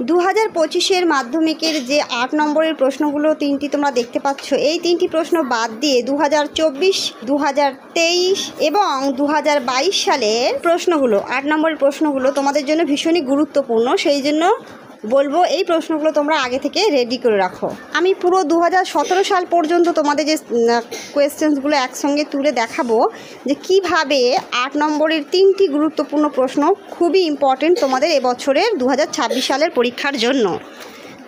2025-এর মাধ্যমিকের যে 8 নম্বরের প্রশ্নগুলো 3টি তোমরা দেখতে পাচ্ছ, এই 3টি প্রশ্ন বাদ দিয়ে 2024, 2023 এবং 2022 সালের প্রশ্নগুলো 8 নম্বরের প্রশ্নগুলো তোমাদের জন্য ভীষণই গুরুত্বপূর্ণ। সেই জন্য বলবো এই প্রশ্নগুলো তোমরা আগে থেকে রেডি করে রাখো। আমি পুরো 2017 সাল পর্যন্ত তোমাদের যে কোয়েশ্চেন্সগুলো একসঙ্গে তুলে দেখাবো যে কিভাবে 8 নম্বরের 3টি গুরুত্বপূর্ণ প্রশ্ন খুবই ইম্পর্টেন্ট তোমাদের এবছরের 2026 সালের পরীক্ষার জন্য।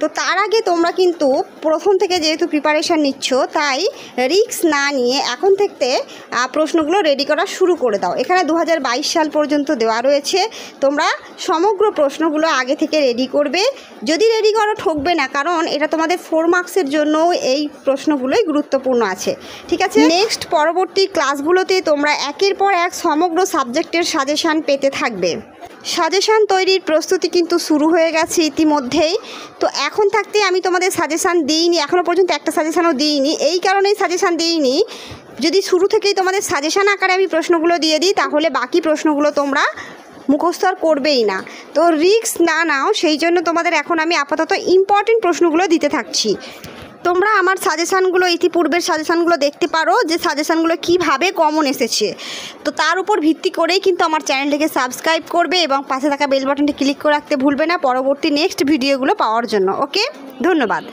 তো তার আগে তোমরা কিন্তু প্রথম থেকে যেহেতু প্রিপারেশান নিচ্ছ, তাই রিস্ক না নিয়ে এখন থেকে প্রশ্নগুলো রেডি করা শুরু করে দাও। এখানে 2022 সাল পর্যন্ত দেওয়া রয়েছে, তোমরা সমগ্র প্রশ্নগুলো আগে থেকে রেডি করবে। যদি রেডি করো ঠকবে না, কারণ এটা তোমাদের 4 মার্কসের জন্য এই প্রশ্নগুলোই গুরুত্বপূর্ণ আছে। ঠিক আছে, নেক্সট পরবর্তী ক্লাসগুলোতে তোমরা একের পর এক সমগ্র সাবজেক্টের সাজেশান পেতে থাকবে। সাজেশান তৈরির প্রস্তুতি কিন্তু শুরু হয়ে গেছে ইতিমধ্যেই। তো এখন থাকতে আমি তোমাদের সাজেশান দিইনি, এখনও পর্যন্ত একটা সাজেশানও দিইনি। এই কারণেই সাজেশান দিইনি, যদি শুরু থেকেই তোমাদের সাজেশান আকারে আমি প্রশ্নগুলো দিয়ে দিই তাহলে বাকি প্রশ্নগুলো তোমরা মুখস্থ আর করবেই না। তো রিস্ক না নাও, সেই জন্য তোমাদের এখন আমি আপাতত ইম্পর্টেন্ট প্রশ্নগুলো দিতে থাকছি। তোমরা আমার সাজেশানগুলো ইতিপূর্বের সাজেশানগুলো দেখতে পারো যে সাজেশানগুলো কিভাবে কমন এসেছে। তো তার উপর ভিত্তি করেই কিন্তু আমার চ্যানেলটিকে সাবস্ক্রাইব করবে এবং পাশে থাকা বেল বাটনটি ক্লিক করে রাখতে ভুলবে না পরবর্তী নেক্সট ভিডিওগুলো পাওয়ার জন্য। ওকে, ধন্যবাদ।